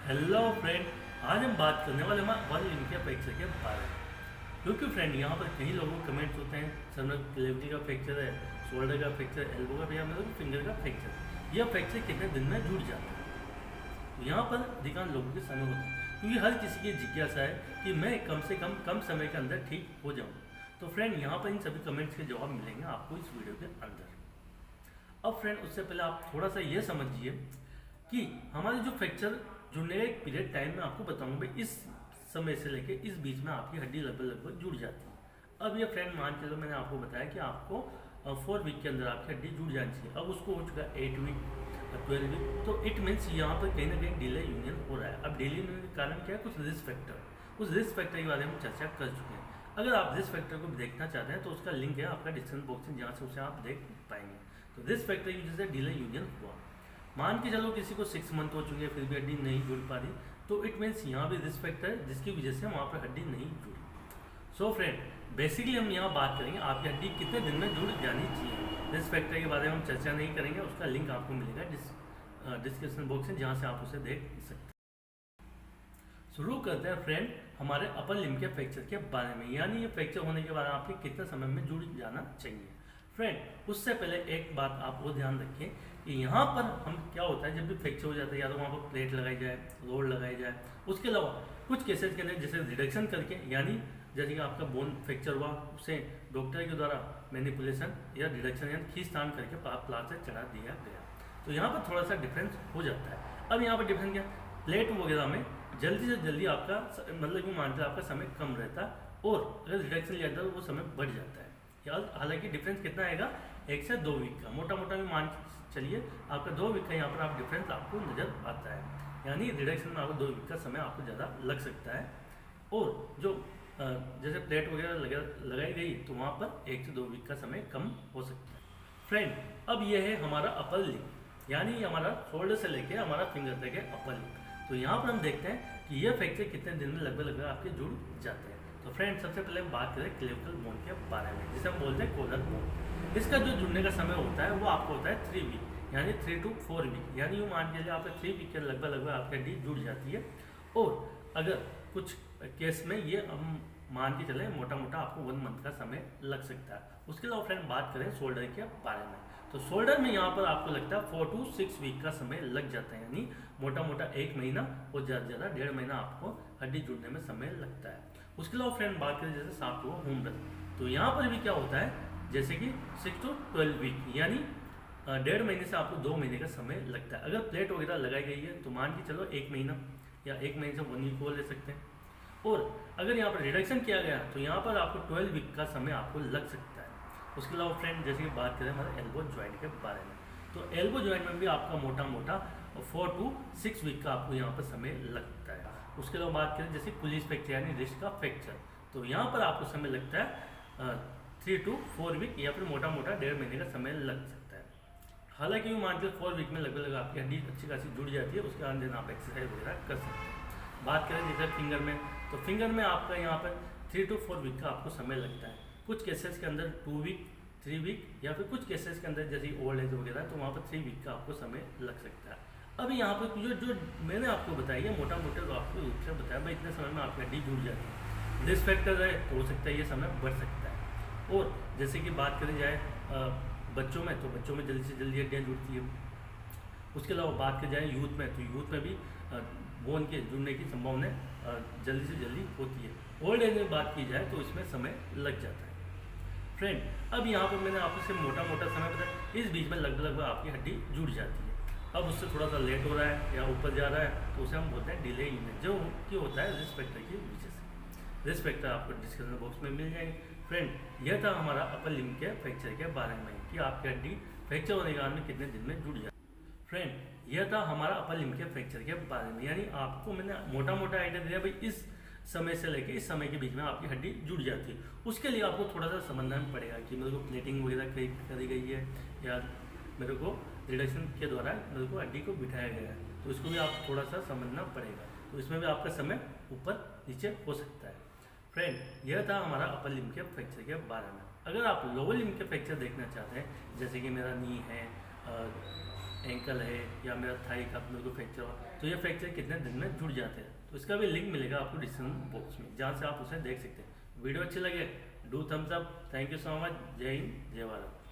Hello friend. आज हम बात करने वाले हैं वन लिंक फ्रैक्चर के बारे में। क्योंकि फ्रेंड यहाँ पर कई लोगों के कमेंट्स होते हैं, सर मेरे क्लेविटी का फ्रैक्चर है, शोल्डर का फ्रैक्चर, एल्बो का, या मेरे को फिंगर का फ्रैक्चर। यह फ्रैक्चर कितने दिन में जुड़ जाता है? तो यहाँ पर अधिकांश लोगों के समय होता है, क्योंकि हर किसी की जिज्ञासा है कि मैं कम से कम समय के अंदर ठीक हो जाऊँ। तो फ्रेंड यहाँ पर इन सभी कमेंट्स के जवाब मिलेंगे आपको इस वीडियो के अंदर। अब फ्रेंड उससे पहले आप थोड़ा सा ये समझिए कि हमारे जो फ्रैक्चर जुड़ने का एक पीरियड टाइम में आपको बताऊंगा भाई, इस समय से लेके इस बीच में आपकी हड्डी लगभग लगभग जुड़ जाती है। अब ये फ्रेंड मान चलो मैंने आपको बताया कि आपको 4 वीक के अंदर आपकी हड्डी जुड़ जानी चाहिए। अब उसको हो चुका 8 वीक, 12 वीक, तो इट मीन्स यहाँ पर कहीं ना कहीं डिले यूनियन हो रहा है। अब डिले यूनियन के कारण क्या है? कुछ रिस्क फैक्टर, उस रिस्क फैक्टर के बारे में चर्चा कर चुके हैं। अगर आप रिस्क फैक्टर को देखना चाहते हैं तो उसका लिंक है आपका डिस्क्रिप्शन बॉक्स में, जहाँ से उसे आप देख पाएंगे। तो रिस्क फैक्टर की वजह से डिले यूनियन हुआ। मान के चलो किसी को 6 मंथ हो चुके हैं फिर भी हड्डी नहीं जुड़ पा रही, तो इट मीन्स यहाँ भी रिस्क फैक्टर है जिसकी वजह से वहाँ पर हड्डी नहीं जुड़ी। सो फ्रेंड, बेसिकली हम यहाँ बात करेंगे आपकी हड्डी कितने दिन में जुड़ जानी चाहिए। रिस्क फैक्टर के बारे में हम चर्चा नहीं करेंगे, उसका लिंक आपको मिलेगा डिस्क्रिप्शन बॉक्स में, जहाँ से आप उसे देख सकते हैं। शुरू करते हैं फ्रेंड हमारे अपर लिम्ब के फ्रैक्चर के बारे में, यानी ये फ्रैक्चर होने के बाद आपके कितने समय में जुड़ जाना चाहिए। फ्रेंड उससे पहले एक बात आप वो ध्यान रखें कि यहाँ पर हम क्या होता है, जब भी फ्रैक्चर हो जाता है या तो वहाँ पर प्लेट लगाई जाए, रोड लगाई जाए। उसके अलावा कुछ केसेस के अंदर जैसे रिडक्शन करके, यानी जैसे कि आपका बोन फ्रैक्चर हुआ, उसे डॉक्टर के द्वारा मैनिपुलेशन या रिडक्शन यानी खींचतान करके प्लास्टर चढ़ा दिया गया। तो यहाँ पर थोड़ा सा डिफरेंस हो जाता है। अब यहाँ पर डिफरेंस क्या? प्लेट वगैरह में जल्दी से जल्दी आपका मतलब कि मानते आपका समय कम रहता है, और अगर रिडक्शन लिया जाता है तो वो समय बढ़ जाता है। हालांकि डिफरेंस कितना आएगा? 1 से 2 वीक का, मोटा मोटा भी मान चलिए आपका 2 वीक का यहाँ पर आप डिफरेंस आपको नजर आता है। यानी रिडक्शन में आपको 2 वीक का समय आपको ज़्यादा लग सकता है, और जो जैसे प्लेट वगैरह लगाई गई तो वहाँ पर 1 से 2 वीक का समय कम हो सकता है। फ्रेंड अब यह है हमारा अपर लिंब, यानी हमारा शोल्डर से लेके हमारा फिंगर तक है अपर लिंब। तो यहाँ पर हम देखते हैं कि यह फ्रैक्चर कितने दिन में लगभग आपके जुड़ जाते हैं। तो फ्रेंड सबसे पहले हम बात करें क्लेविकल बोन के बारे में, जिसे हम बोलते हैं कॉलर बोन। इसका जो जुड़ने का समय होता है वो आपको होता है 3 वीक, यानी 3 to 4 वीक, यानी यूँ मान के लिए आपका 3 वीक के लगभग आपकी हड्डी जुड़ जाती है। और अगर कुछ केस में ये हम मान के चले मोटा मोटा आपको 1 मंथ का समय लग सकता है। उसके अलावा फ्रेंड बात करें शोल्डर के बारे में, तो शोल्डर में यहाँ पर आपको लगता है 4 to 6 वीक का समय लग जाता है, यानी मोटा मोटा 1 महीना और ज़्यादा ज़्यादा 1.5 महीना आपको हड्डी जुड़ने में समय लगता है। उसके अलावा फ्रेंड बात करें जैसे सांप हुआ होम रन, तो यहाँ पर भी क्या होता है जैसे कि 6 to 12 वीक, यानी 1.5 महीने से आपको 2 महीने का समय लगता है। अगर प्लेट वगैरह लगाई गई है तो मान के चलो 1 महीना या 1 महीने से 1 वीक को ले सकते हैं। और अगर यहाँ पर रिडक्शन किया गया तो यहाँ पर आपको 12 वीक का समय आपको लग सकता है। उसके अलावा फ्रेंड जैसे कि बात करें हमारे एल्बो जॉइंट के बारे में, तो एल्बो जॉइंट में भी आपका मोटा मोटा 4 to 6 वीक का आपको यहाँ पर समय लगता है। उसके अलावा बात करें जैसे पुलिस फ्रैक्चर यानी रिस्ट का फ्रैक्चर, तो यहाँ पर आपको समय लगता है 3 to 4 वीक, या फिर मोटा मोटा 1.5 महीने का समय लग सकता है। हालांकि यूँ मान के 4 वीक में लगभग आपकी हड्डी अच्छी खासी जुड़ जाती है, उसके बाद दिन आप एक्सरसाइज वगैरह कर सकते हैं। बात करें जैसे फिंगर में, तो फिंगर में आपका यहाँ पर 3 to 4 वीक का आपको समय लगता है। कुछ केसेस के अंदर 2 वीक, 3 वीक, या फिर कुछ केसेस के अंदर जैसे ओल्ड एज वगैरह तो वहाँ पर 3 वीक का आपको समय लग सकता है। अब यहाँ पर जो मैंने आपको बताया है मोटा मोटे तो आपको रूप से बताया भाई इतने समय में आपकी हड्डी जुड़ जाती है। रिस्क फैक्टर है तो हो सकता है ये समय बढ़ सकता है। और जैसे कि बात करी जाए बच्चों में, तो बच्चों में जल्दी से जल्दी हड्डियाँ जुड़ती है। उसके अलावा बात की जाए यूथ में, तो यूथ में भी बोन के जुड़ने की संभावना जल्दी से जल्दी होती है। ओल्ड एज में बात की जाए तो इसमें समय लग जाता है। फ्रेंड अब यहाँ पर मैंने आपको सिर्फ मोटा मोटा समय बताया, इस बीच में लगभग आपकी हड्डी जुड़ जाती है। अब उससे थोड़ा सा लेट हो रहा है या ऊपर जा रहा है तो उसे हम बोलते हैं डिले यूनिट, जो कि होता है रिस्क फैक्टर की वजह से। रिस्क फैक्टर आपको डिस्क्रिप्शन बॉक्स में मिल जाएंगे। फ्रेंड यह था हमारा अपर लिम्ब के फ्रैक्चर के बारे में कि आपकी हड्डी फ्रैक्चर होने के बाद में कितने दिन में जुड़ जाए। फ्रेंड यह था हमारा अपर लिम्ब के फ्रैक्चर के बारे में, यानी आपको मैंने मोटा मोटा आइडिया दिया भाई इस समय से लेके इस समय के बीच में आपकी हड्डी जुड़ जाती है। उसके लिए आपको थोड़ा सा समझना पड़ेगा कि मेरे को प्लेटिंग वगैरह करी गई है या मेरे को रिडक्शन के द्वारा मेरे को हड्डी को बिठाया गया है, तो इसको भी आप थोड़ा सा समझना पड़ेगा। तो इसमें भी आपका समय ऊपर नीचे हो सकता है। फ्रेंड यह था हमारा अपर लिम्ब के फ्रैक्चर के बारे में। अगर आप लोअर लिम्ब के फ्रैक्चर देखना चाहते हैं, जैसे कि मेरा नी है, एंकल है या मेरा थाई का मेरे को फ्रैक्चर हुआ, तो ये फ्रैक्चर कितने दिन में जुड़ जाते हैं। तो इसका भी लिंक मिलेगा आपको डिस्क्रिप्शन बॉक्स में, जहाँ से आप उसे देख सकते हैं। वीडियो अच्छी लगे do thumbs up. Thank you so much. जय हिंद, जय भारत।